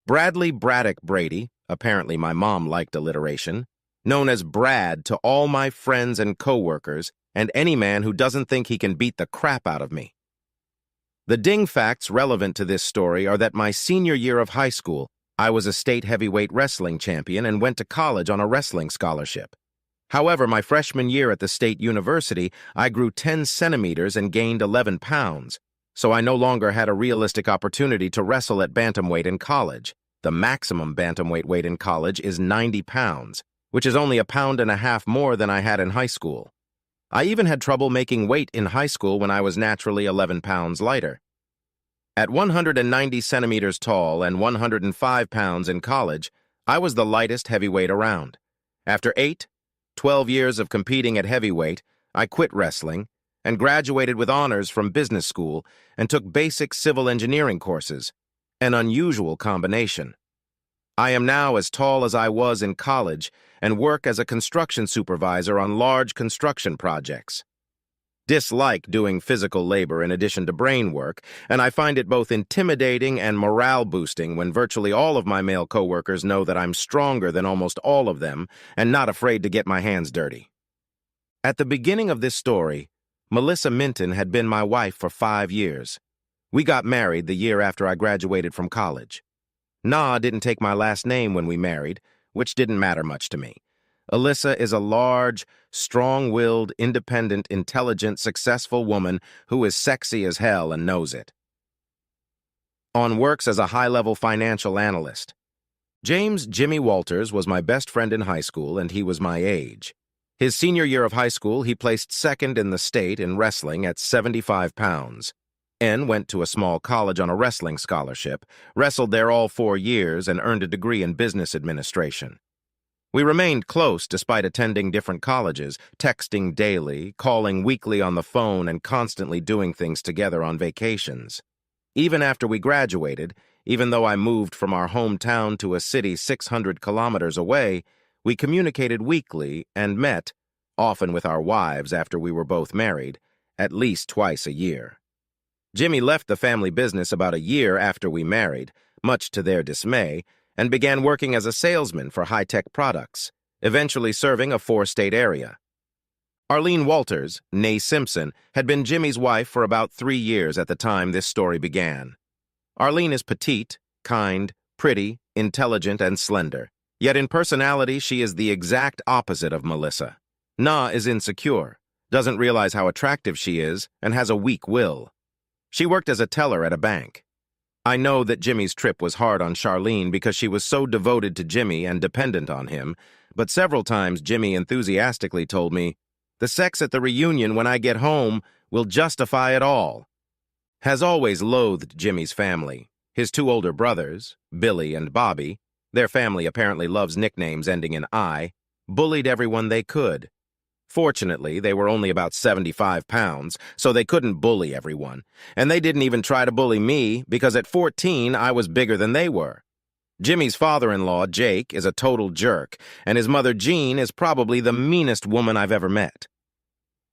Bradley Braddock Brady, apparently my mom liked alliteration, known as Brad to all my friends and coworkers and any man who doesn't think he can beat the crap out of me. The ding facts relevant to this story are that my senior year of high school, I was a state heavyweight wrestling champion and went to college on a wrestling scholarship. However, my freshman year at the state university, I grew 10 centimeters and gained 11 pounds, so I no longer had a realistic opportunity to wrestle at bantamweight in college. The maximum bantamweight weight in college is 90 pounds, which is only 1.5 pounds more than I had in high school. I even had trouble making weight in high school when I was naturally 11 pounds lighter. At 190 centimeters tall and 105 pounds in college, I was the lightest heavyweight around. After 12 years of competing at heavyweight, I quit wrestling and graduated with honors from business school and took basic civil engineering courses, an unusual combination. I am now as tall as I was in college and work as a construction supervisor on large construction projects. Dislike doing physical labor in addition to brain work, and I find it both intimidating and morale-boosting when virtually all of my male coworkers know that I'm stronger than almost all of them and not afraid to get my hands dirty. At the beginning of this story, Melissa Minton had been my wife for 5 years. We got married the year after I graduated from college. Nah didn't take my last name when we married, which didn't matter much to me. Alyssa is a large, strong-willed, independent, intelligent, successful woman who is sexy as hell and knows it. Works as a high-level financial analyst. James Jimmy Walters was my best friend in high school, and he was my age. His senior year of high school, he placed second in the state in wrestling at 75 pounds. N went to a small college on a wrestling scholarship, wrestled there all 4 years, and earned a degree in business administration. We remained close despite attending different colleges, texting daily, calling weekly on the phone, and constantly doing things together on vacations. Even after we graduated, even though I moved from our hometown to a city 600 kilometers away, we communicated weekly and met, often with our wives after we were both married, at least twice a year. Jimmy left the family business about a year after we married, much to their dismay, and began working as a salesman for high-tech products, eventually serving a 4-state area. Arlene Walters, née Simpson, had been Jimmy's wife for about 3 years at the time this story began. Arlene is petite, kind, pretty, intelligent, and slender. Yet in personality, she is the exact opposite of Melissa. Nah is insecure, doesn't realize how attractive she is, and has a weak will. She worked as a teller at a bank. I know that Jimmy's trip was hard on Charlene because she was so devoted to Jimmy and dependent on him, but several times Jimmy enthusiastically told me, "The sex at the reunion when I get home will justify it all." Has always loathed Jimmy's family, his 2 older brothers, Billy and Bobby. Their family apparently loves nicknames ending in I, bullied everyone they could. Fortunately, they were only about 75 pounds, so they couldn't bully everyone. And they didn't even try to bully me because at 14, I was bigger than they were. Jimmy's father-in-law, Jake, is a total jerk, and his mother, Jean, is probably the meanest woman I've ever met.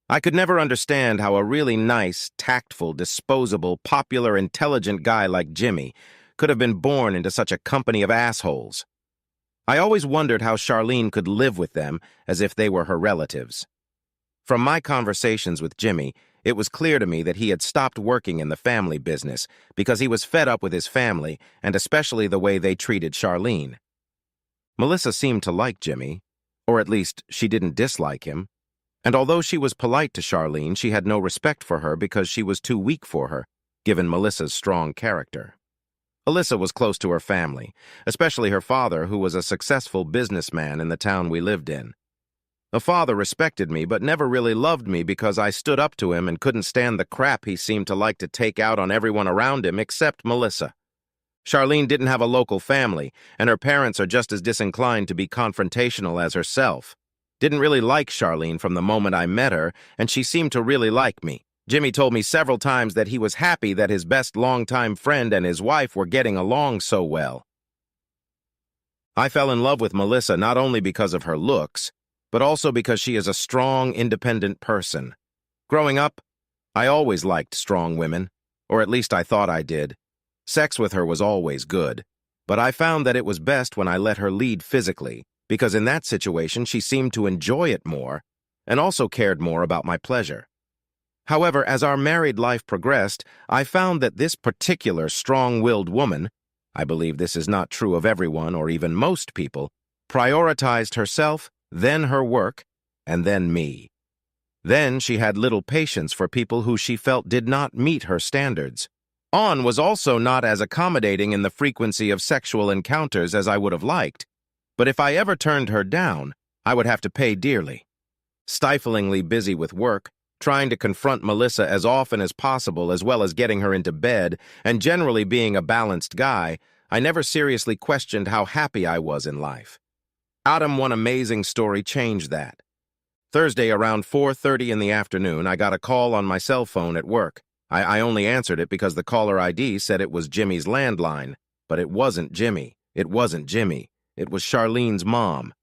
I could never understand how a really nice, tactful, disposable, popular, intelligent guy like Jimmy could have been born into such a company of assholes. I always wondered how Charlene could live with them as if they were her relatives. From my conversations with Jimmy, it was clear to me that he had stopped working in the family business because he was fed up with his family and especially the way they treated Charlene. Melissa seemed to like Jimmy, or at least she didn't dislike him, and although she was polite to Charlene, she had no respect for her because she was too weak for her, given Melissa's strong character. Alyssa was close to her family, especially her father, who was a successful businessman in the town we lived in. The father respected me but never really loved me because I stood up to him and couldn't stand the crap he seemed to like to take out on everyone around him except Melissa. Charlene didn't have a local family, and her parents are just as disinclined to be confrontational as herself. Didn't really like Charlene from the moment I met her, and she seemed to really like me. Jimmy told me several times that he was happy that his best longtime friend and his wife were getting along so well. I fell in love with Melissa not only because of her looks, but also because she is a strong, independent person. Growing up, I always liked strong women, or at least I thought I did. Sex with her was always good. But I found that it was best when I let her lead physically, because in that situation she seemed to enjoy it more and also cared more about my pleasure. However, as our married life progressed, I found that this particular strong-willed woman, I believe this is not true of everyone or even most people, prioritized herself, then her work, and then me. Then she had little patience for people who she felt did not meet her standards. Was also not as accommodating in the frequency of sexual encounters as I would have liked, but if I ever turned her down, I would have to pay dearly. Stiflingly busy with work, trying to confront Melissa as often as possible as well as getting her into bed, and generally being a balanced guy, I never seriously questioned how happy I was in life. One amazing story changed that. Thursday around 4:30 in the afternoon, I got a call on my cell phone at work. I only answered it because the caller ID said it was Jimmy's landline, but it wasn't Jimmy. It wasn't Jimmy. It was Charlene's mom.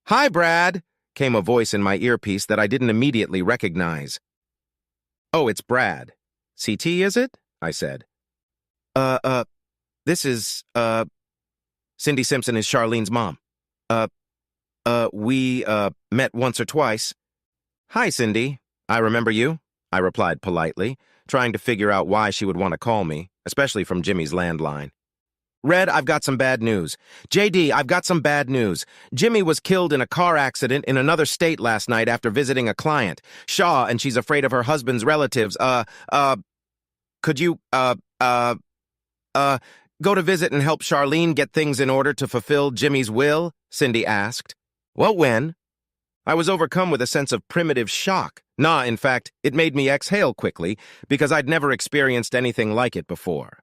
"Hi, Brad," came a voice in my earpiece that I didn't immediately recognize. "Oh, it's Brad. CT, is it?" I said. This is, Cindy Simpson is Charlene's mom. We met once or twice." "Hi, Cindy. I remember you," I replied politely, trying to figure out why she would want to call me, especially from Jimmy's landline. "Red, I've got some bad news. JD, I've got some bad news. Jimmy was killed in a car accident in another state last night after visiting a client, Shaw, and she's afraid of her husband's relatives. Could you, go to visit and help Charlene get things in order to fulfill Jimmy's will?" Cindy asked. "Well, when?" I was overcome with a sense of primitive shock. In fact, it made me exhale quickly because I'd never experienced anything like it before.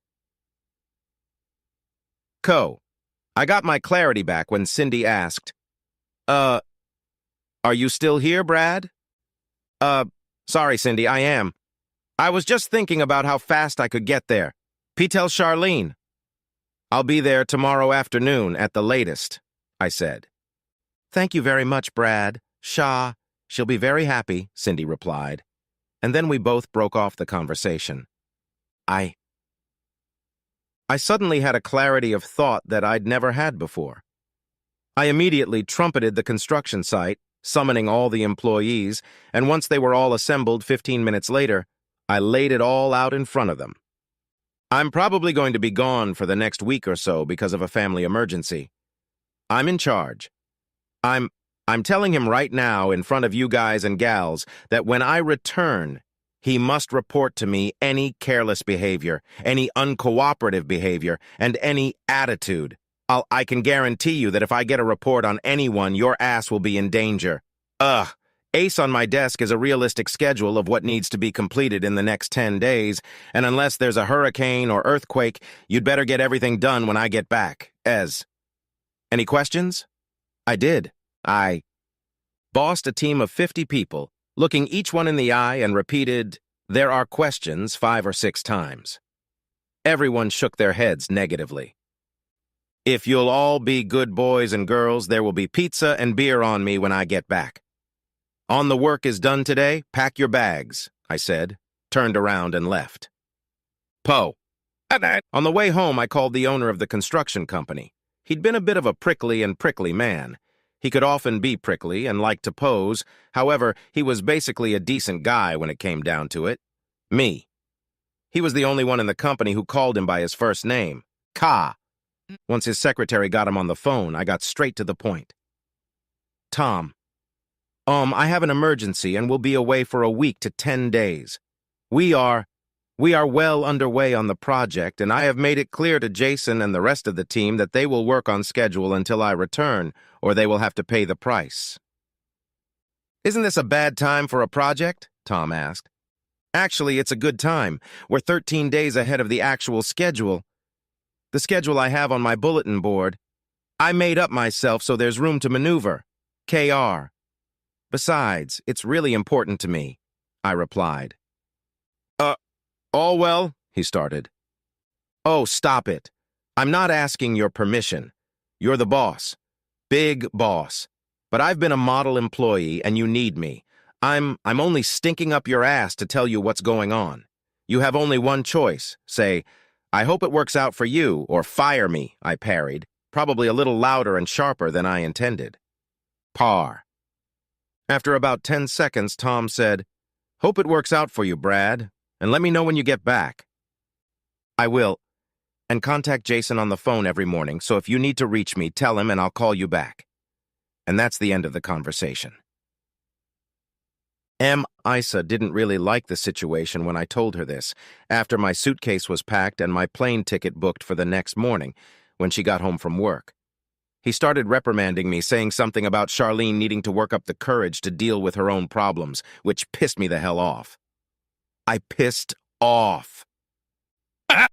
I got my clarity back when Cindy asked, "Are you still here, Brad?" Sorry, Cindy, I am. I was just thinking about how fast I could get there. Tell Charlene. I'll be there tomorrow afternoon at the latest," I said. "Thank you very much, Brad. She'll be very happy," Cindy replied. And then we both broke off the conversation. I suddenly had a clarity of thought that I'd never had before. I immediately trumpeted the construction site, summoning all the employees, and once they were all assembled 15 minutes later, I laid it all out in front of them. I'm probably going to be gone for the next week or so because of a family emergency. I'm in charge. I'm telling him right now in front of you guys and gals that when I return, he must report to me any careless behavior, any uncooperative behavior, and any attitude. I can guarantee you that if I get a report on anyone, your ass will be in danger. Ace on my desk is a realistic schedule of what needs to be completed in the next 10 days, and unless there's a hurricane or earthquake, you'd better get everything done when I get back. Any questions? I did. I bossed a team of 50 people, looking each one in the eye and repeated, "There are questions," 5 or 6 times. Everyone shook their heads negatively. "If you'll all be good boys and girls, there will be pizza and beer on me when I get back. On the work is done today, pack your bags," I said, turned around and left. On the way home, I called the owner of the construction company. He'd been a bit of a prickly man. He could often be prickly and liked to pose. However, he was basically a decent guy when it came down to it. Me. He was the only one in the company who called him by his first name, Ka. Once his secretary got him on the phone, I got straight to the point. "Tom, I have an emergency and will be away for a week to 10 days. We are well underway on the project, and I have made it clear to Jason and the rest of the team that they will work on schedule until I return, or they will have to pay the price." "Isn't this a bad time for a project?" Tom asked. "Actually, it's a good time. We're 13 days ahead of the actual schedule. The schedule I have on my bulletin board. I made up myself so there's room to maneuver. KR. Besides, it's really important to me," I replied. All well," he started. "Oh, stop it. I'm not asking your permission. You're the boss. Big boss. But I've been a model employee and you need me. I'm only stinking up your ass to tell you what's going on. You have only one choice. Say, I hope it works out for you, or fire me, I parried, probably a little louder and sharper than I intended. Par. After about 10 seconds, Tom said, "Hope it works out for you, Brad, and let me know when you get back." "I will, and contact Jason on the phone every morning, so if you need to reach me, tell him and I'll call you back." And that's the end of the conversation. Isa didn't really like the situation when I told her this, after my suitcase was packed and my plane ticket booked for the next morning, when she got home from work. He started reprimanding me, saying something about Charlene needing to work up the courage to deal with her own problems, which pissed me the hell off. I pissed off.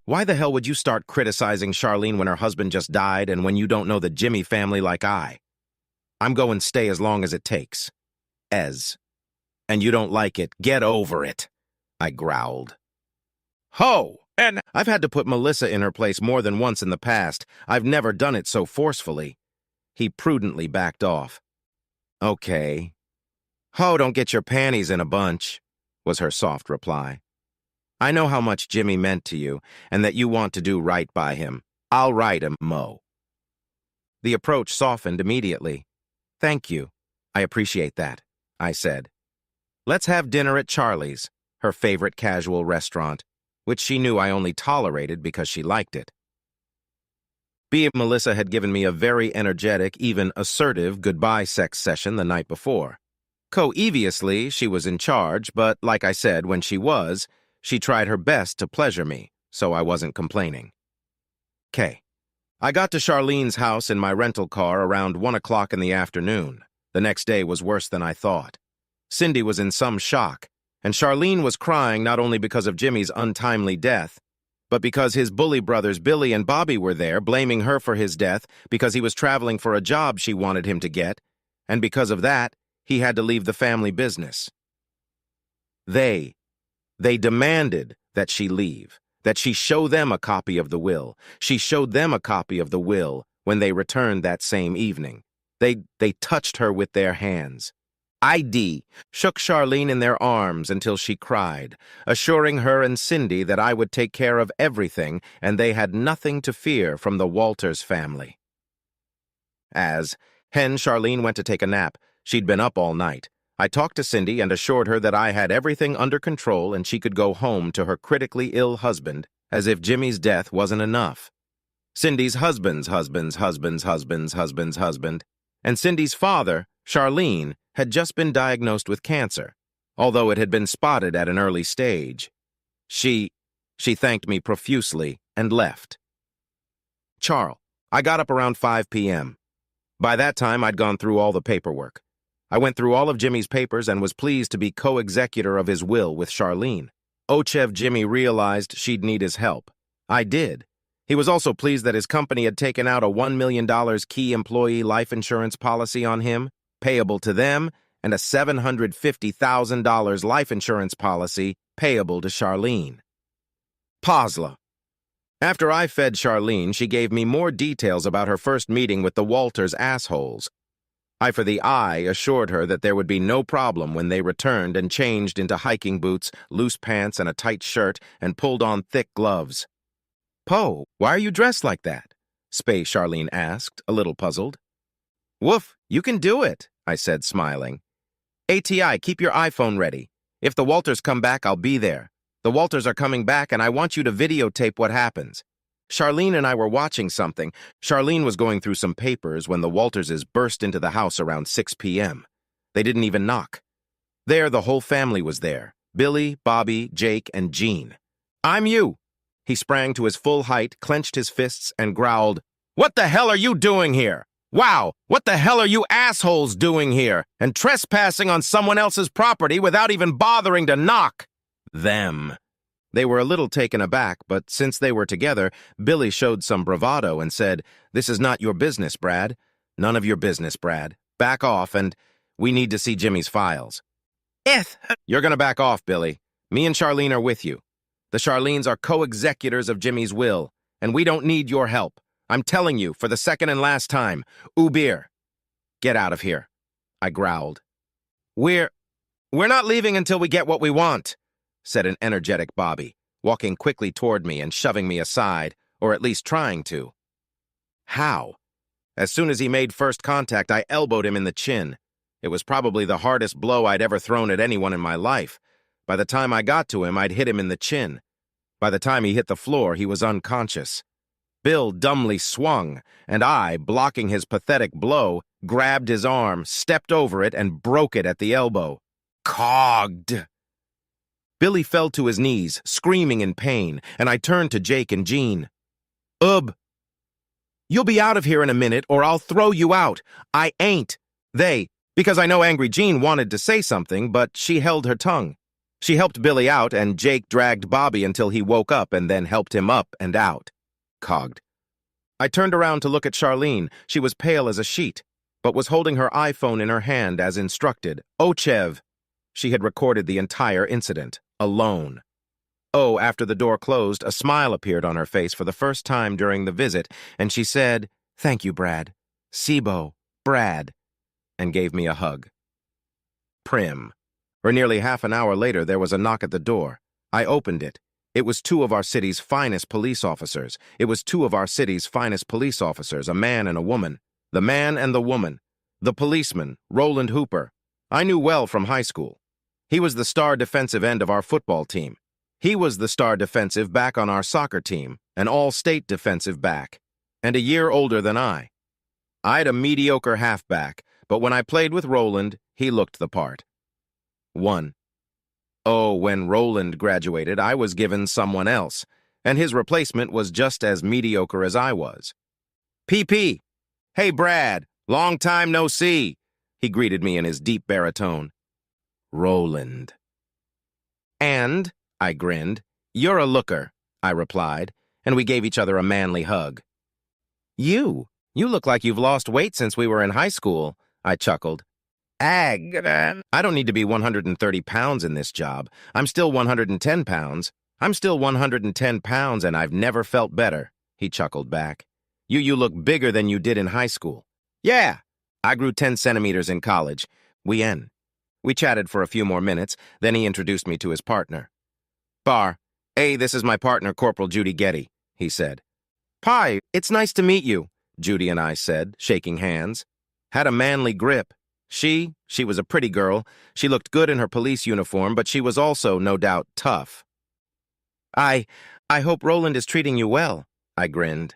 Why the hell would you start criticizing Charlene when her husband just died and when you don't know the Jimmy family like I? I'm going to stay as long as it takes. And you don't like it, get over it, I growled. Ho! And I've had to put Melissa in her place more than once in the past. I've never done it so forcefully. He prudently backed off. Okay. Ho, don't get your panties in a bunch, was her soft reply. I know how much Jimmy meant to you, and that you want to do right by him. I'll write him, Mo. The approach softened immediately. Thank you. I appreciate that, I said. Let's have dinner at Charlie's, her favorite casual restaurant, which she knew I only tolerated because she liked it. Melissa had given me a very energetic, even assertive goodbye sex session the night before. Coeviously, she was in charge, but like I said, when she was, she tried her best to pleasure me, so I wasn't complaining. I got to Charlene's house in my rental car around 1 o'clock in the afternoon. The next day was worse than I thought. Cindy was in some shock, and Charlene was crying not only because of Jimmy's untimely death, but because his bully brothers Billy and Bobby were there, blaming her for his death because he was traveling for a job she wanted him to get, and because of that, he had to leave the family business. They demanded that she leave, that she show them a copy of the will. She showed them a copy of the will when they returned that same evening. They touched her with their hands. Shook Charlene in their arms until she cried, assuring her and Cindy that I would take care of everything and they had nothing to fear from the Walters family. Charlene went to take a nap. She'd been up all night. I talked to Cindy and assured her that I had everything under control and she could go home to her critically ill husband, as if Jimmy's death wasn't enough. Cindy's husband's husband, and Cindy's father, Charlene, had just been diagnosed with cancer, although it had been spotted at an early stage. She thanked me profusely and left. I got up around 5 p.m. By that time, I'd gone through all the paperwork. I went through all of Jimmy's papers and was pleased to be co-executor of his will with Charlene. Jimmy realized she'd need his help. I did. He was also pleased that his company had taken out a $1 million key employee life insurance policy on him, payable to them, and a $750,000 life insurance policy payable to Charlene. After I fed Charlene, she gave me more details about her first meeting with the Walters assholes. I assured her that there would be no problem when they returned and changed into hiking boots, loose pants, and a tight shirt, and pulled on thick gloves. Why are you dressed like that? Charlene asked, a little puzzled. Woof, you can do it, I said, smiling. ATI, keep your iPhone ready. If the Walters come back, I'll be there. The Walters are coming back, and I want you to videotape what happens. Charlene and I were watching something. Charlene was going through some papers when the Walterses burst into the house around 6 p.m. They didn't even knock. The whole family was there. Billy, Bobby, Jake, and Jean. I'm you. He sprang to his full height, clenched his fists, and growled, "What the hell are you doing here? Wow, what the hell are you assholes doing here? And trespassing on someone else's property without even bothering to knock?" Them. They were a little taken aback, but since they were together, Billy showed some bravado and said, "This is not your business, Brad. None of your business, Brad. Back off, and we need to see Jimmy's files." You're gonna back off, Billy. Me and Charlene are with you. The Charlenes are co-executors of Jimmy's will, and we don't need your help. I'm telling you, for the second and last time, Uber. Get out of here, I growled. We're not leaving until we get what we want, said an energetic Bobby. walking quickly toward me and shoving me aside, or at least trying to. How? As soon as he made first contact, I elbowed him in the chin. It was probably the hardest blow I'd ever thrown at anyone in my life. By the time I got to him, I'd hit him in the chin. By the time he hit the floor, he was unconscious. Bill dumbly swung, and I, blocking his pathetic blow, grabbed his arm, stepped over it, and broke it at the elbow. Cogged! Billy fell to his knees, screaming in pain, and I turned to Jake and Jean. You'll be out of here in a minute, or I'll throw you out. I ain't. Because I know Angry Jean wanted to say something, but she held her tongue. She helped Billy out, and Jake dragged Bobby until he woke up and then helped him up and out. Cogged. I turned around to look at Charlene. She was pale as a sheet, but was holding her iPhone in her hand as instructed. Ochev. She had recorded the entire incident, alone. After the door closed, a smile appeared on her face for the first time during the visit, and she said, "Thank you, Brad. Sibo, Brad," and gave me a hug. Prim. For nearly half an hour later, there was a knock at the door. I opened it. It was two of our city's finest police officers. A man and a woman. The man and the woman. The policeman, Roland Hooper. I knew well from high school. He was the star defensive end of our football team. He was the star defensive back on our soccer team, an all-state defensive back, and a year older than I. I'd a mediocre halfback, but when I played with Roland, he looked the part. 1. When Roland graduated, I was given someone else, and his replacement was just as mediocre as I was. PP. Hey, Brad. Long time no see. He greeted me in his deep baritone. Roland. And, I grinned. You're a looker, I replied, and we gave each other a manly hug. You look like you've lost weight since we were in high school, I chuckled. I don't need to be 130 pounds in this job. I'm still 110 pounds. And I've never felt better, he chuckled back. You look bigger than you did in high school. Yeah, I grew 10 centimeters in college. We chatted for a few more minutes, then he introduced me to his partner. Hey, this is my partner, Corporal Judy Getty, he said. Pi, it's nice to meet you, Judy and I said, shaking hands. Had a manly grip. She was a pretty girl. She looked good in her police uniform, but she was also, no doubt, tough. I hope Roland is treating you well, I grinned.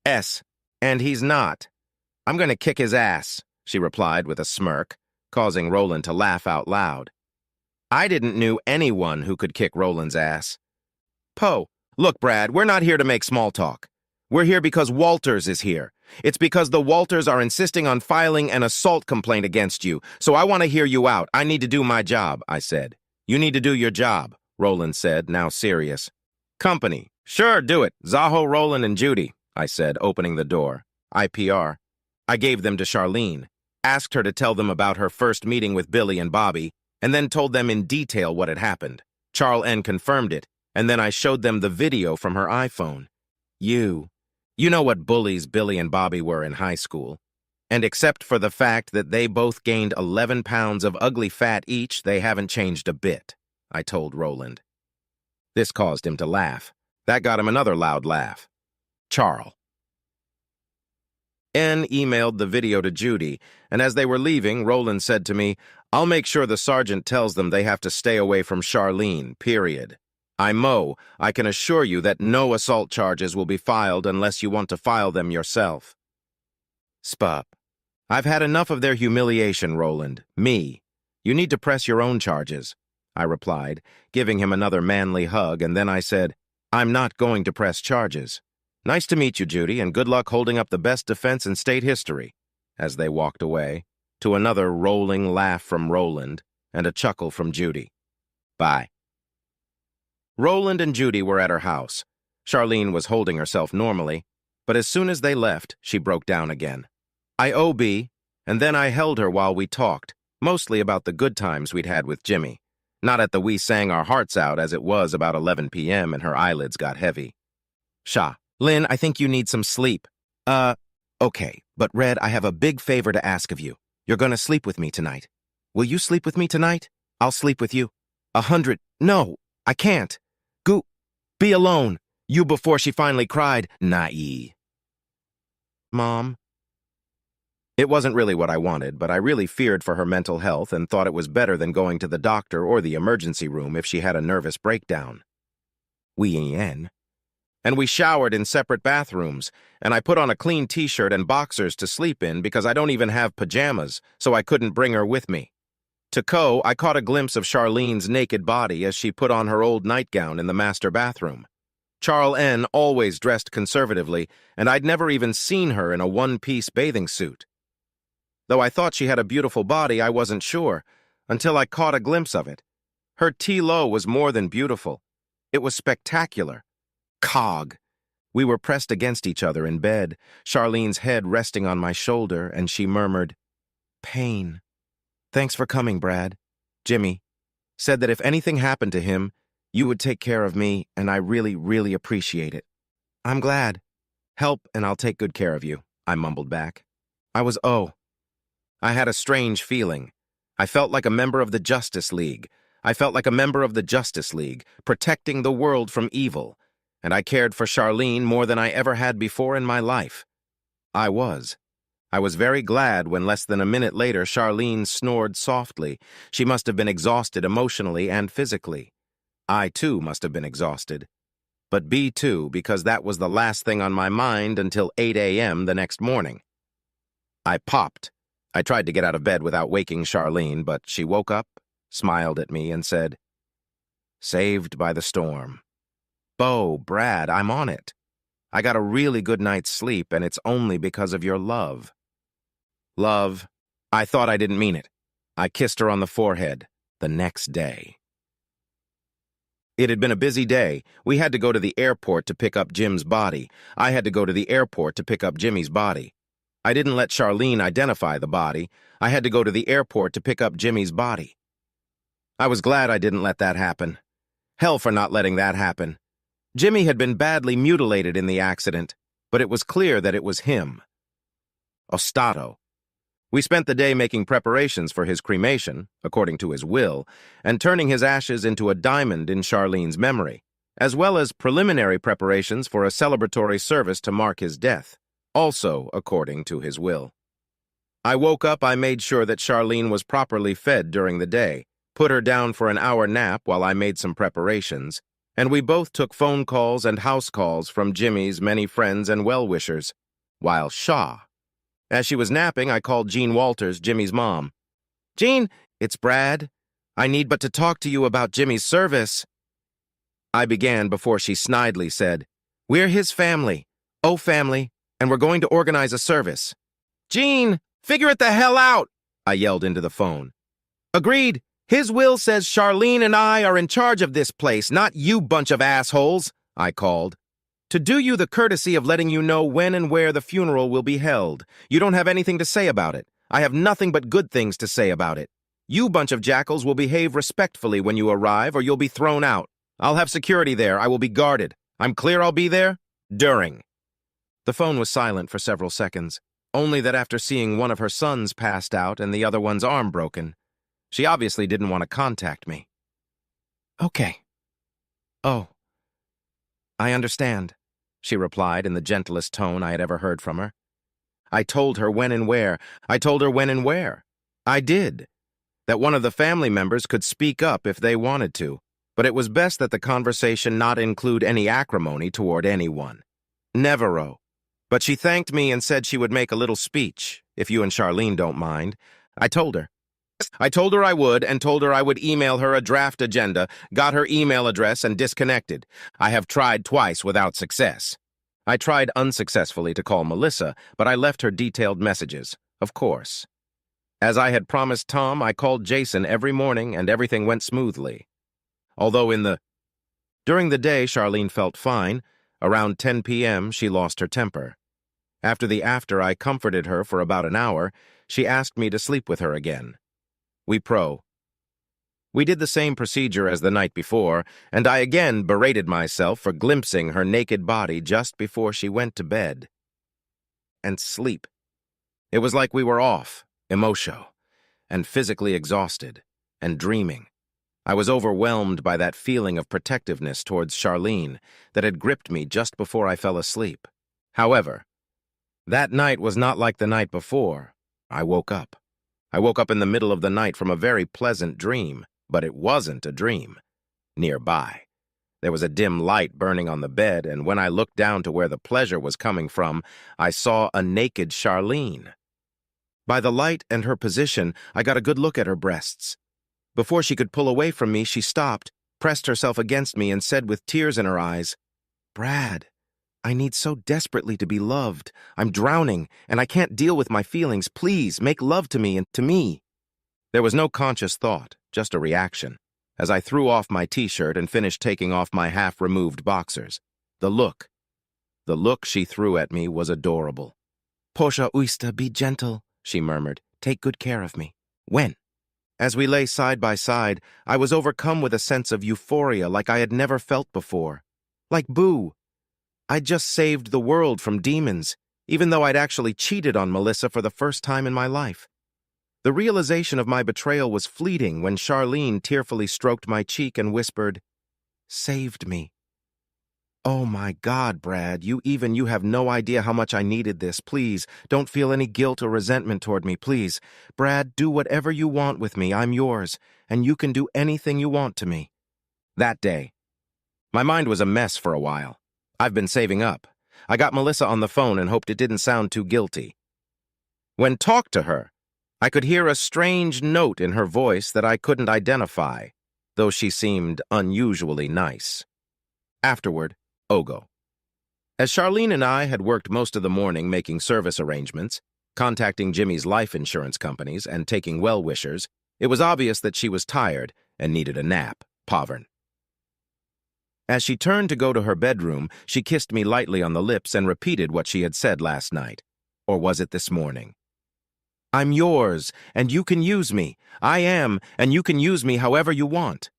And he's not. I'm going to kick his ass, she replied with a smirk, causing Roland to laugh out loud. I didn't know anyone who could kick Roland's ass. Look, Brad, we're not here to make small talk. We're here because Walters is here. It's because the Walters are insisting on filing an assault complaint against you, so I want to hear you out. I need to do my job, I said. You need to do your job, Roland said, now serious. Company. Sure, do it. Zaho, Roland, and Judy, I said, opening the door. IPR. I gave them to Charlene, asked her to tell them about her first meeting with Billy and Bobby, and then told them in detail what had happened. Charl N confirmed it, and then I showed them the video from her iPhone. You know what bullies Billy and Bobby were in high school. And except for the fact that they both gained 11 pounds of ugly fat each, they haven't changed a bit, I told Roland. This caused him to laugh. That got him another loud laugh. Charl. N emailed the video to Judy, and as they were leaving, Roland said to me, I'll make sure the sergeant tells them they have to stay away from Charlene, period. I can assure you that no assault charges will be filed unless you want to file them yourself. Spup. I've had enough of their humiliation, Roland. Me. You need to press your own charges, I replied, giving him another manly hug, and then I said, I'm not going to press charges. Nice to meet you, Judy, and good luck holding up the best defense in state history, as they walked away, to another rolling laugh from Roland and a chuckle from Judy. Bye. Roland and Judy were at her house. Charlene was holding herself normally, but as soon as they left, she broke down again. I OB, and then I held her while we talked, mostly about the good times we'd had with Jimmy. Not at the we sang our hearts out as it was about 11 p.m. and her eyelids got heavy. Lynn, I think you need some sleep. Okay, but Red, I have a big favor to ask of you. You're gonna sleep with me tonight. Will you sleep with me tonight? I'll sleep with you. 100. No, I can't. Be alone. You before she finally cried, "Naive." Mom? It wasn't really what I wanted, but I really feared for her mental health and thought it was better than going to the doctor or the emergency room if she had a nervous breakdown. And we showered in separate bathrooms, and I put on a clean t-shirt and boxers to sleep in because I don't even have pajamas, so I couldn't bring her with me. To I caught a glimpse of Charlene's naked body as she put on her old nightgown in the master bathroom. Charl N always dressed conservatively, and I'd never even seen her in a one-piece bathing suit. Though I thought she had a beautiful body, I wasn't sure, until I caught a glimpse of it. Her T-Lo was more than beautiful. It was spectacular. Cog. We were pressed against each other in bed, Charlene's head resting on my shoulder, and she murmured, "Pain. Thanks for coming, Brad. Jimmy said that if anything happened to him, you would take care of me, and I really, really appreciate it." "I'm glad. Help, and I'll take good care of you," I mumbled back. I had a strange feeling. I felt like a member of the Justice League. Protecting the world from evil. And I cared for Charlene more than I ever had before in my life. I was very glad when less than a minute later Charlene snored softly. She must have been exhausted emotionally and physically. I, too, must have been exhausted. But B, too, because that was the last thing on my mind until 8 a.m. the next morning. I popped. I tried to get out of bed without waking Charlene, but she woke up, smiled at me, and said, "Saved by the storm. Brad, I'm on it. I got a really good night's sleep, and it's only because of your love." Love? I thought I didn't mean it. I kissed her on the forehead the next day. It had been a busy day. We had to go to the airport to pick up Jim's body. I had to go to the airport to pick up Jimmy's body. I didn't let Charlene identify the body. I had to go to the airport to pick up Jimmy's body. I was glad I didn't let that happen. Hell for not letting that happen. Jimmy had been badly mutilated in the accident, but it was clear that it was him. Ostato. We spent the day making preparations for his cremation, according to his will, and turning his ashes into a diamond in Charlene's memory, as well as preliminary preparations for a celebratory service to mark his death, also according to his will. I woke up, I made sure that Charlene was properly fed during the day, put her down for an hour nap while I made some preparations, and we both took phone calls and house calls from Jimmy's many friends and well-wishers, while as she was napping, I called Jean Walters, Jimmy's mom. "Jean, it's Brad. I need but to talk to you about Jimmy's service." I began before she snidely said, "We're his family, and we're going to organize a service." "Jean, figure it the hell out," I yelled into the phone. "Agreed. His will says Charlene and I are in charge of this place, not you bunch of assholes," I called. "To do you the courtesy of letting you know when and where the funeral will be held. You don't have anything to say about it. I have nothing but good things to say about it. You bunch of jackals will behave respectfully when you arrive or you'll be thrown out. I'll have security there. I will be guarded. I'm clear I'll be there? During." The phone was silent for several seconds, only that after seeing one of her sons passed out and the other one's arm broken, she obviously didn't want to contact me. "Okay. Oh, I understand," she replied in the gentlest tone I had ever heard from her. I told her when and where. I did. That one of the family members could speak up if they wanted to, but it was best that the conversation not include any acrimony toward anyone. Nevero. But she thanked me and said she would make a little speech, if you and Charlene don't mind. I told her I would, and told her I would email her a draft agenda, got her email address, and disconnected. I have tried twice without success. I tried unsuccessfully to call Melissa, but I left her detailed messages, of course. As I had promised Tom, I called Jason every morning, and everything went smoothly. Although during the day, Charlene felt fine. Around 10 p.m., she lost her temper. After I comforted her for about an hour, she asked me to sleep with her again. We did the same procedure as the night before, and I again berated myself for glimpsing her naked body just before she went to bed. And sleep. It was like we were off, emotional, and physically exhausted, and dreaming. I was overwhelmed by that feeling of protectiveness towards Charlene that had gripped me just before I fell asleep. However, that night was not like the night before. I woke up. I woke up in the middle of the night from a very pleasant dream, but it wasn't a dream. Nearby, there was a dim light burning on the bed, and when I looked down to where the pleasure was coming from, I saw a naked Charlene. By the light and her position, I got a good look at her breasts. Before she could pull away from me, she stopped, pressed herself against me, and said with tears in her eyes, "Brad, I need so desperately to be loved. I'm drowning, and I can't deal with my feelings. Please, make love to me and to me." There was no conscious thought, just a reaction, as I threw off my t-shirt and finished taking off my half-removed boxers. The look she threw at me was adorable. "Portia Uista, be gentle," she murmured. "Take good care of me." "When?" As we lay side by side, I was overcome with a sense of euphoria like I had never felt before. Like Boo. I'd just saved the world from demons, even though I'd actually cheated on Melissa for the first time in my life. The realization of my betrayal was fleeting when Charlene tearfully stroked my cheek and whispered, "Saved me." "Oh my God, Brad, you have no idea how much I needed this. Please, don't feel any guilt or resentment toward me, please. Brad, do whatever you want with me. I'm yours, and you can do anything you want to me." That day, my mind was a mess for a while. I've been saving up. I got Melissa on the phone and hoped it didn't sound too guilty. When talked to her, I could hear a strange note in her voice that I couldn't identify, though she seemed unusually nice. Afterward, Ogo. As Charlene and I had worked most of the morning making service arrangements, contacting Jimmy's life insurance companies, and taking well-wishers, it was obvious that she was tired and needed a nap. Pavern. As she turned to go to her bedroom, she kissed me lightly on the lips and repeated what she had said last night. Or was it this morning? "I'm yours, and you can use me. I am, and you can use me however you want."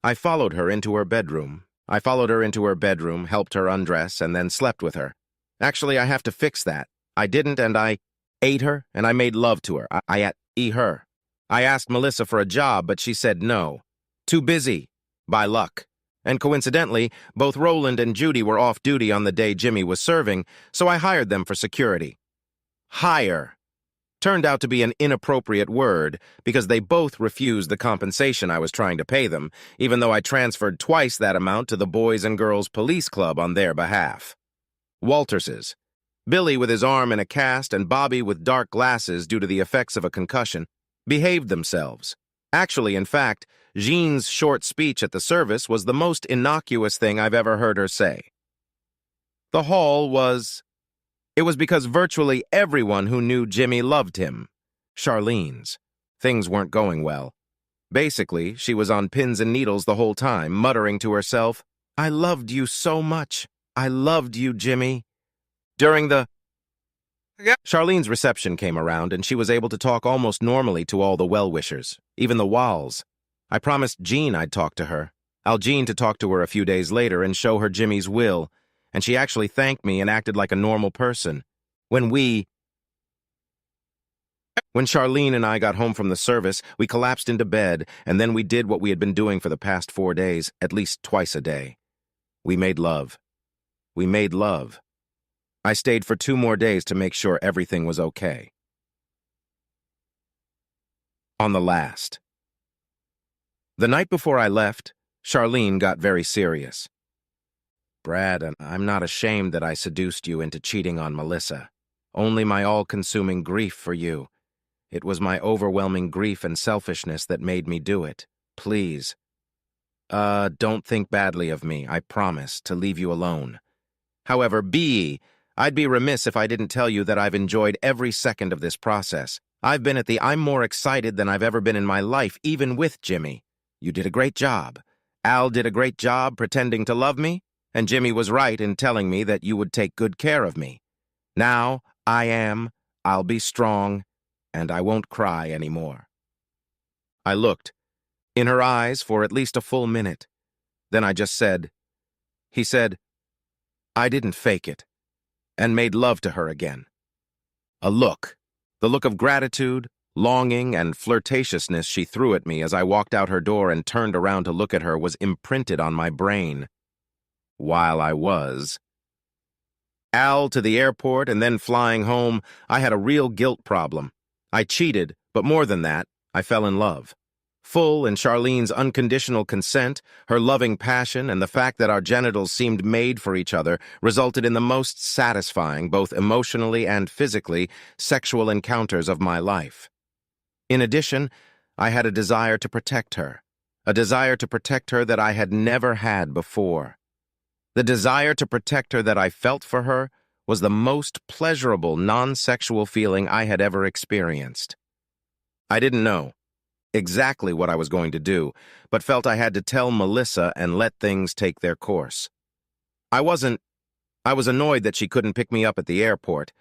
I followed her into her bedroom. Helped her undress, and then slept with her. Actually, I have to fix that. I didn't, and I ate her, and I made love to her. I ate her. I asked Melissa for a job, but she said no. Too busy. By luck. And coincidentally, both Roland and Judy were off duty on the day Jimmy was serving, so I hired them for security. Hire turned out to be an inappropriate word because they both refused the compensation I was trying to pay them, even though I transferred twice that amount to the Boys and Girls Police Club on their behalf. Walters's. Billy with his arm in a cast and Bobby with dark glasses due to the effects of a concussion behaved themselves. Actually, in fact, Jean's short speech at the service was the most innocuous thing I've ever heard her say. The hall was... It was because virtually everyone who knew Jimmy loved him. Charlene's. Things weren't going well. Basically, she was on pins and needles the whole time, muttering to herself, "I loved you so much. I loved you, Jimmy." During the... Charlene's reception came around, and she was able to talk almost normally to all the well-wishers, even the Walls. I promised Jean I'd talk to her. I'll Jean to talk to her a few days later and show her Jimmy's will, and she actually thanked me and acted like a normal person. When Charlene and I got home from the service, we collapsed into bed, and then we did what we had been doing for the past 4 days, at least twice a day. We made love. I stayed for 2 more days to make sure everything was okay. On the last. The night before I left, Charlene got very serious. "Brad, and I'm not ashamed that I seduced you into cheating on Melissa. Only my all-consuming grief for you. It was my overwhelming grief and selfishness that made me do it. Please. Don't think badly of me, I promise, to leave you alone. However, I'd be remiss if I didn't tell you that I've enjoyed every second of this process. I'm more excited than I've ever been in my life, even with Jimmy. You did a great job. Al did a great job pretending to love me. And Jimmy was right in telling me that you would take good care of me. Now, I'll be strong, and I won't cry anymore." I looked in her eyes for at least a full minute. Then I just said, he said, I didn't fake it, and made love to her again. The look of gratitude, Longing and flirtatiousness she threw at me as I walked out her door and turned around to look at her was imprinted on my brain. While I was Al to the airport and then flying home, I had a real guilt problem. I cheated, but more than that, I fell in love. Full in Charlene's unconditional consent, her loving passion, and the fact that our genitals seemed made for each other resulted in the most satisfying, both emotionally and physically, sexual encounters of my life. In addition, I had a desire to protect her, a desire to protect her that I had never had before. The desire to protect her that I felt for her was the most pleasurable non-sexual feeling I had ever experienced. I didn't know exactly what I was going to do, but felt I had to tell Melissa and let things take their course. I was annoyed that she couldn't pick me up at the airport,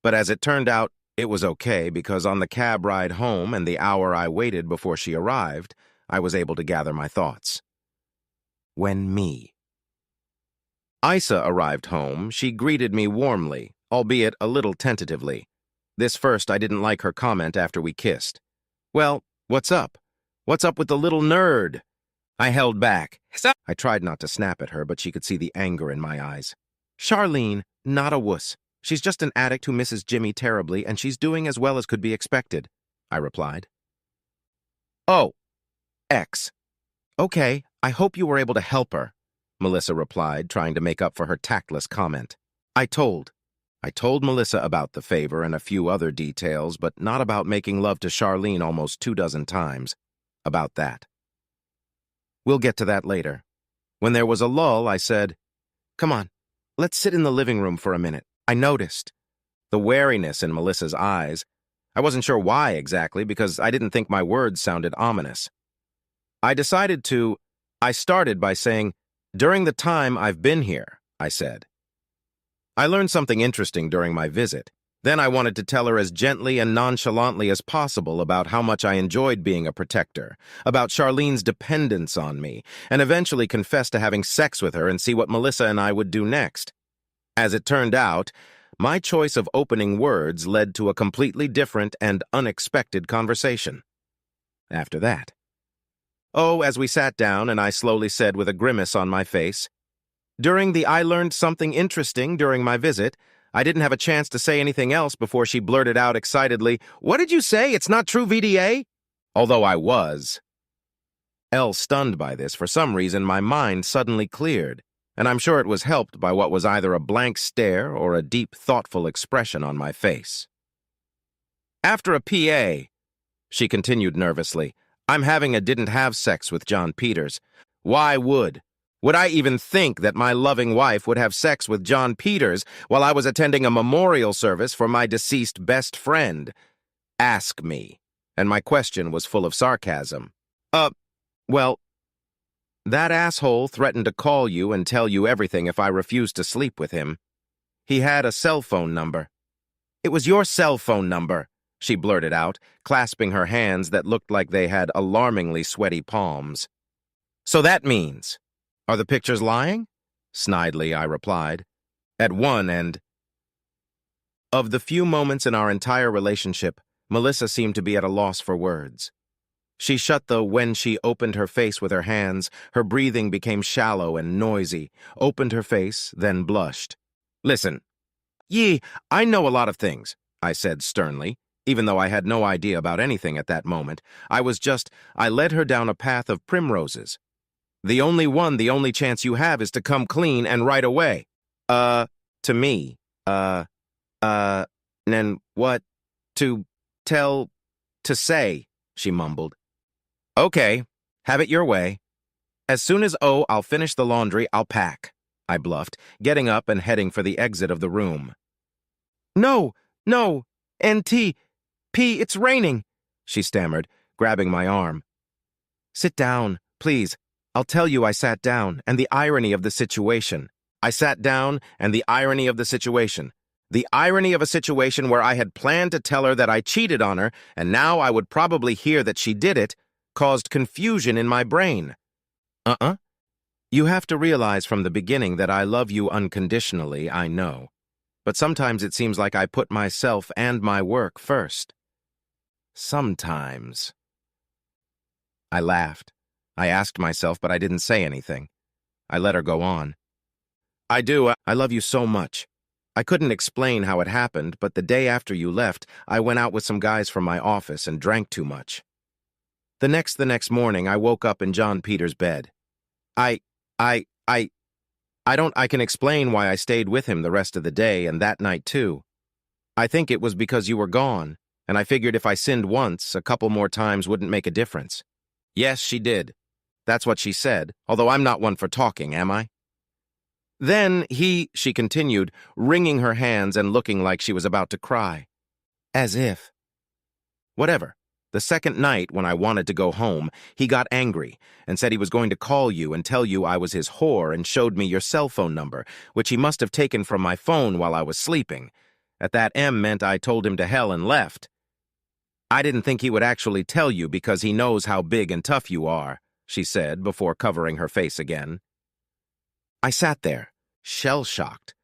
but as it turned out, it was okay because on the cab ride home and the hour I waited before she arrived, I was able to gather my thoughts. Isa arrived home. She greeted me warmly, albeit a little tentatively. This first, I didn't like her comment after we kissed. "Well, what's up? What's up with the little nerd?" I held back. I tried not to snap at her, but she could see the anger in my eyes. "Charlene, not a wuss. She's just an addict who misses Jimmy terribly, and she's doing as well as could be expected," I replied. "Oh, X. Okay, I hope you were able to help her," Melissa replied, trying to make up for her tactless comment. I told Melissa about the favor and a few other details, but not about making love to Charlene almost 24 times. About that. We'll get to that later. When there was a lull, I said, "Come on, let's sit in the living room for a minute." I noticed the wariness in Melissa's eyes. I wasn't sure why exactly, because I didn't think my words sounded ominous. I started by saying, "During the time I've been here," I said. I learned something interesting during my visit. Then I wanted to tell her as gently and nonchalantly as possible about how much I enjoyed being a protector, about Charlene's dependence on me, and eventually confess to having sex with her and see what Melissa and I would do next. As it turned out, my choice of opening words led to a completely different and unexpected conversation. After that. As we sat down and I slowly said with a grimace on my face, I learned something interesting during my visit. I didn't have a chance to say anything else before she blurted out excitedly, "What did you say? It's not true VDA?" Although I was. Stunned by this, for some reason my mind suddenly cleared, and I'm sure it was helped by what was either a blank stare or a deep, thoughtful expression on my face. "After a PA," she continued nervously, "I'm having a didn't have sex with John Peters. Why would I even think that my loving wife would have sex with John Peters while I was attending a memorial service for my deceased best friend? Ask me." And my question was full of sarcasm. Well, that asshole threatened to call you and tell you everything if I refused to sleep with him. He had a cell phone number." "It was your cell phone number," she blurted out, clasping her hands that looked like they had alarmingly sweaty palms. "So that means, are the pictures lying?" Snidely, I replied. At one end of the few moments in our entire relationship, Melissa seemed to be at a loss for words. She shut the when she opened her face with her hands, her breathing became shallow and noisy, opened her face, then blushed. "Listen, I know a lot of things," I said sternly, even though I had no idea about anything at that moment. I led her down a path of primroses. The only chance you have is to come clean and right away. To me, and what? To say, she mumbled. "Okay, have it your way. As soon as I'll finish the laundry, I'll pack," I bluffed, getting up and heading for the exit of the room. No, NT, P, it's raining," she stammered, grabbing my arm. "Sit down, please. I'll tell you I sat down, and the irony of the situation. I sat down, and the irony of the situation. The irony of a situation where I had planned to tell her that I cheated on her, and now I would probably hear that she did it, caused confusion in my brain. You have to realize from the beginning that I love you unconditionally, I know. But sometimes it seems like I put myself and my work first. Sometimes. I laughed. I asked myself, but I didn't say anything. I let her go on. I do. I love you so much. I couldn't explain how it happened, but the day after you left, I went out with some guys from my office and drank too much. The next morning, I woke up in John Peter's bed. I can explain why I stayed with him the rest of the day and that night too. I think it was because you were gone, and I figured if I sinned once, a couple more times wouldn't make a difference. Yes, she did. That's what she said, although I'm not one for talking, am I? Then she continued, wringing her hands and looking like she was about to cry. As if. Whatever. The second night, when I wanted to go home, he got angry and said he was going to call you and tell you I was his whore and showed me your cell phone number, which he must have taken from my phone while I was sleeping. At that M meant I told him to hell and left. I didn't think he would actually tell you because he knows how big and tough you are, she said before covering her face again. I sat there, shell-shocked.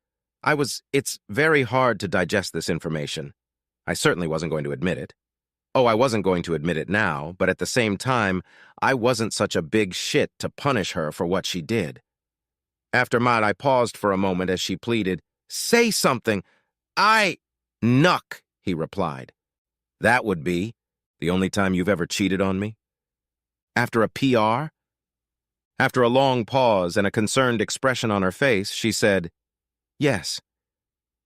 It's very hard to digest this information. I certainly wasn't going to admit it. Oh, I wasn't going to admit it now, but at the same time, I wasn't such a big shit to punish her for what she did. After Matt, I paused for a moment as she pleaded, "Say something." Nuck, he replied. That would be the only time you've ever cheated on me? After a PR? After a long pause and a concerned expression on her face, she said, yes.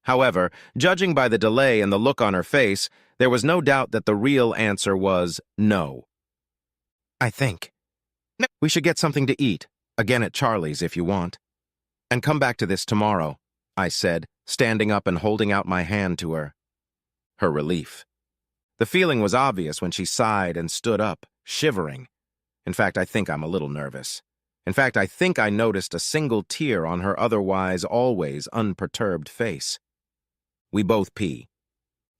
However, judging by the delay and the look on her face, there was no doubt that the real answer was no. I think. We should get something to eat, again at Charlie's if you want. And come back to this tomorrow, I said, standing up and holding out my hand to her. Her relief. The feeling was obvious when she sighed and stood up, shivering. In fact, I think I'm a little nervous. In fact, I think I noticed a single tear on her otherwise always unperturbed face. We both pee.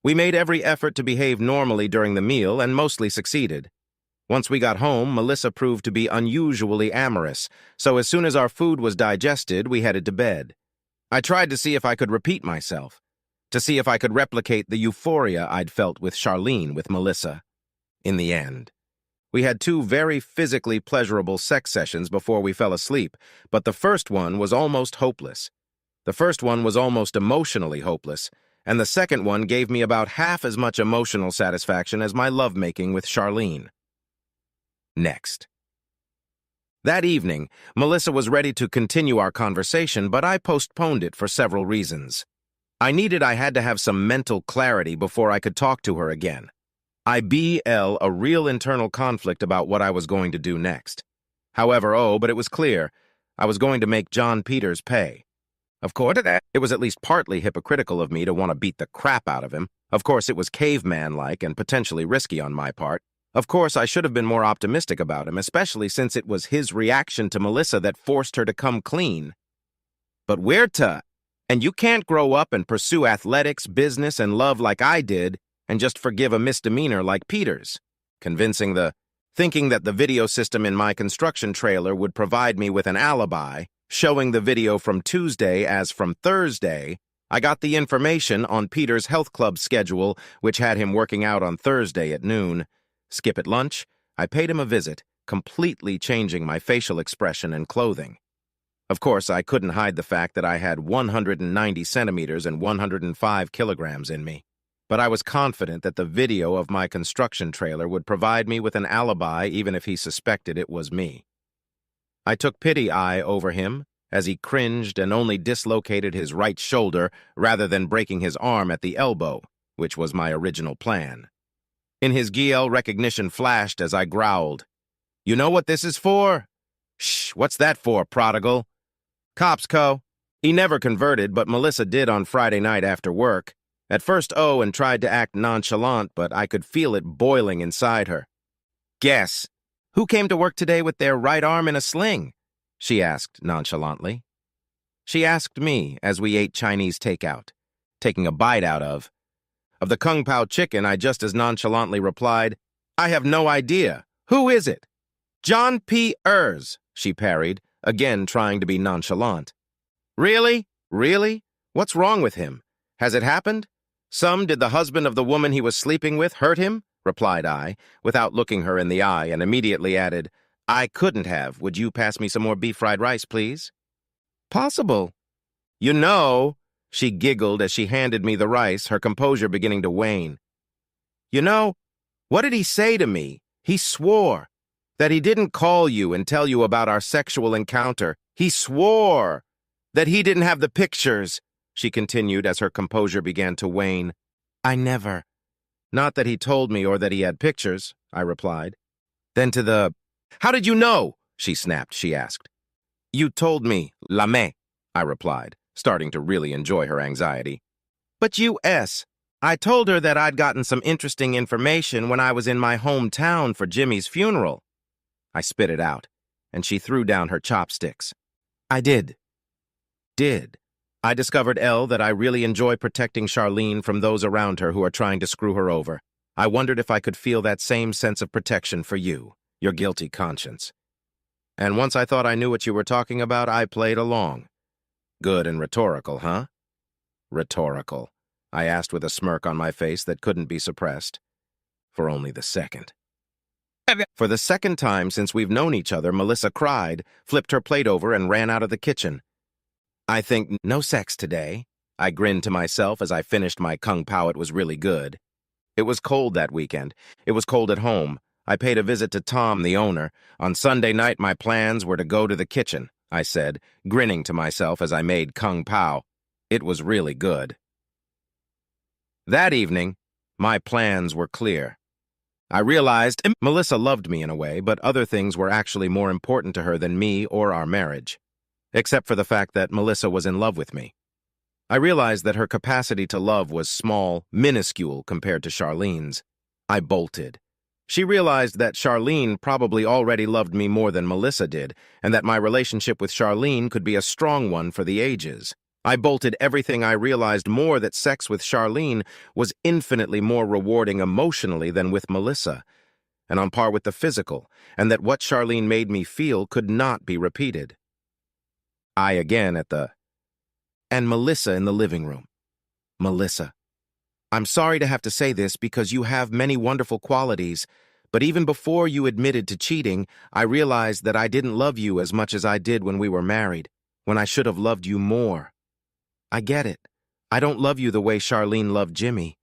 We made every effort to behave normally during the meal and mostly succeeded. Once we got home, Melissa proved to be unusually amorous, so as soon as our food was digested, we headed to bed. I tried to see if I could repeat myself, to see if I could replicate the euphoria I'd felt with Charlene with Melissa. In the end, we had 2 very physically pleasurable sex sessions before we fell asleep, but the first one was almost hopeless. The first one was almost emotionally hopeless, and the second one gave me about half as much emotional satisfaction as my lovemaking with Charlene. Next. That evening, Melissa was ready to continue our conversation, but I postponed it for several reasons. I had to have some mental clarity before I could talk to her again. I BL a real internal conflict about what I was going to do next. However, but it was clear. I was going to make John Peters pay. Of course, it was at least partly hypocritical of me to want to beat the crap out of him. Of course, it was caveman-like and potentially risky on my part. Of course, I should have been more optimistic about him, especially since it was his reaction to Melissa that forced her to come clean. But and you can't grow up and pursue athletics, business, and love like I did and just forgive a misdemeanor like Peters. Thinking that the video system in my construction trailer would provide me with an alibi, showing the video from Tuesday as from Thursday, I got the information on Peter's health club schedule, which had him working out on Thursday at noon. Skip at lunch, I paid him a visit, completely changing my facial expression and clothing. Of course, I couldn't hide the fact that I had 190 centimeters and 105 kilograms in me. But I was confident that the video of my construction trailer would provide me with an alibi even if he suspected it was me. I took pity over him as he cringed and only dislocated his right shoulder rather than breaking his arm at the elbow, which was my original plan. In his GL, recognition flashed as I growled, "You know what this is for?" "Shh, what's that for, prodigal?" "Cops, Co." He never converted, but Melissa did on Friday night after work. At first, and tried to act nonchalant, but I could feel it boiling inside her. "Guess. Who came to work today with their right arm in a sling?" she asked nonchalantly. She asked me as we ate Chinese takeout, taking a bite out of the Kung Pao chicken. I just as nonchalantly replied, "I have no idea. Who is it?" "John P. Ers," she parried, again trying to be nonchalant. "Really? Really? What's wrong with him? Has it happened? Did the husband of the woman he was sleeping with hurt him?" replied I, without looking her in the eye, and immediately added, I couldn't have. Would you pass me some more beef fried rice, please? Possible. You know, she giggled as she handed me the rice, her composure beginning to wane. You know, what did he say to me? He swore that he didn't call you and tell you about our sexual encounter. He swore that he didn't have the pictures, she continued as her composure began to wane. I never. Not that he told me or that he had pictures, I replied. Then to the, How did you know? She snapped, she asked. You told me, Lame, I replied, starting to really enjoy her anxiety. But I told her that I'd gotten some interesting information when I was in my hometown for Jimmy's funeral. I spit it out, and she threw down her chopsticks. I did. I discovered, that I really enjoy protecting Charlene from those around her who are trying to screw her over. I wondered if I could feel that same sense of protection for you, your guilty conscience. And once I thought I knew what you were talking about, I played along. Good and rhetorical, huh? Rhetorical, I asked with a smirk on my face that couldn't be suppressed. For only the second. For the second time since we've known each other, Melissa cried, flipped her plate over, and ran out of the kitchen. I think no sex today. I grinned to myself as I finished my kung pao. It was really good. It was cold that weekend. It was cold at home. I paid a visit to Tom, the owner. On Sunday night, my plans were to go to the kitchen, I said, grinning to myself as I made kung pao. It was really good. That evening, my plans were clear. I realized Melissa loved me in a way, but other things were actually more important to her than me or our marriage. Except for the fact that Melissa was in love with me. I realized that her capacity to love was small, minuscule compared to Charlene's. I bolted. She realized that Charlene probably already loved me more than Melissa did, and that my relationship with Charlene could be a strong one for the ages. I bolted everything. I realized more that sex with Charlene was infinitely more rewarding emotionally than with Melissa, and on par with the physical, and that what Charlene made me feel could not be repeated. I again at the... And Melissa in the living room. Melissa. I'm sorry to have to say this because you have many wonderful qualities, but even before you admitted to cheating, I realized that I didn't love you as much as I did when we were married, when I should have loved you more. I get it. I don't love you the way Charlene loved Jimmy.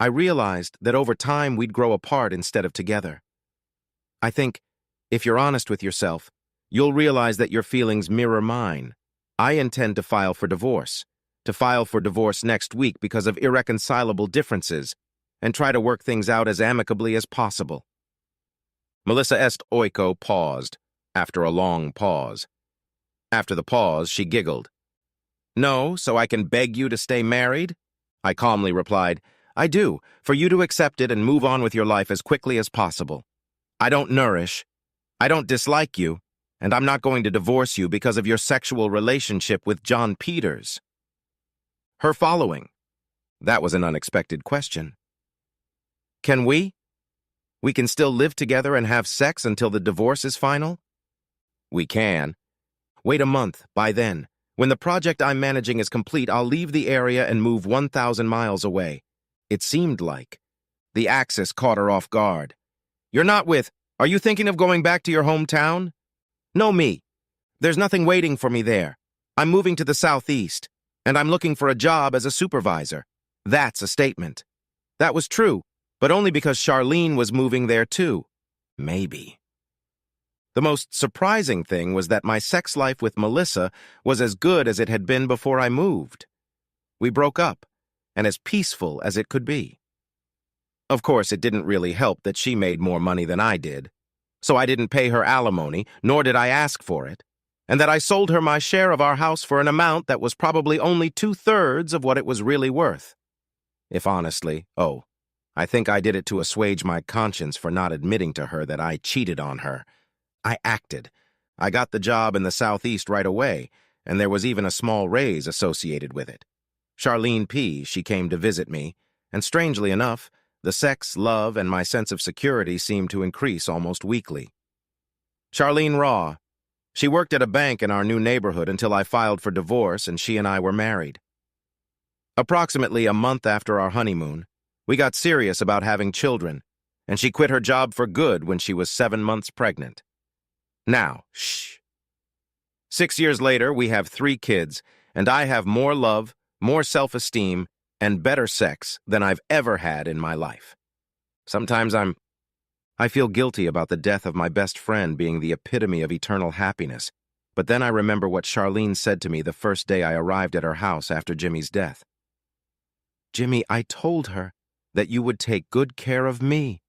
I realized that over time we'd grow apart instead of together. I think, if you're honest with yourself, you'll realize that your feelings mirror mine. I intend to file for divorce next week because of irreconcilable differences, and try to work things out as amicably as possible. Melissa Est Oiko paused, after a long pause. After the pause, she giggled. No, so I can beg you to stay married? I calmly replied, I do, for you to accept it and move on with your life as quickly as possible. I don't dislike you, and I'm not going to divorce you because of your sexual relationship with John Peters. Her following. That was an unexpected question. Can we? We can still live together and have sex until the divorce is final? We can. Wait a month, by then. When the project I'm managing is complete, I'll leave the area and move 1,000 miles away. It seemed like. The Axis caught her off guard. Are you thinking of going back to your hometown? No, me. There's nothing waiting for me there. I'm moving to the southeast, and I'm looking for a job as a supervisor. That's a statement. That was true, but only because Charlene was moving there too. Maybe. The most surprising thing was that my sex life with Melissa was as good as it had been before I moved. We broke up, and as peaceful as it could be. Of course, it didn't really help that she made more money than I did, so I didn't pay her alimony, nor did I ask for it, and that I sold her my share of our house for an amount that was probably only 2/3 of what it was really worth. If honestly, I think I did it to assuage my conscience for not admitting to her that I cheated on her. I acted. I got the job in the southeast right away, and there was even a small raise associated with it. Charlene P., she came to visit me, and strangely enough, the sex, love, and my sense of security seemed to increase almost weekly. Charlene Raw. She worked at a bank in our new neighborhood until I filed for divorce and she and I were married. Approximately a month after our honeymoon, we got serious about having children, and she quit her job for good when she was 7 months pregnant. Now, shh. 6 years later, we have 3 kids, and I have more love, more self-esteem, and better sex than I've ever had in my life. Sometimes I feel guilty about the death of my best friend being the epitome of eternal happiness, but then I remember what Charlene said to me the first day I arrived at her house after Jimmy's death. "Jimmy, I told her that you would take good care of me.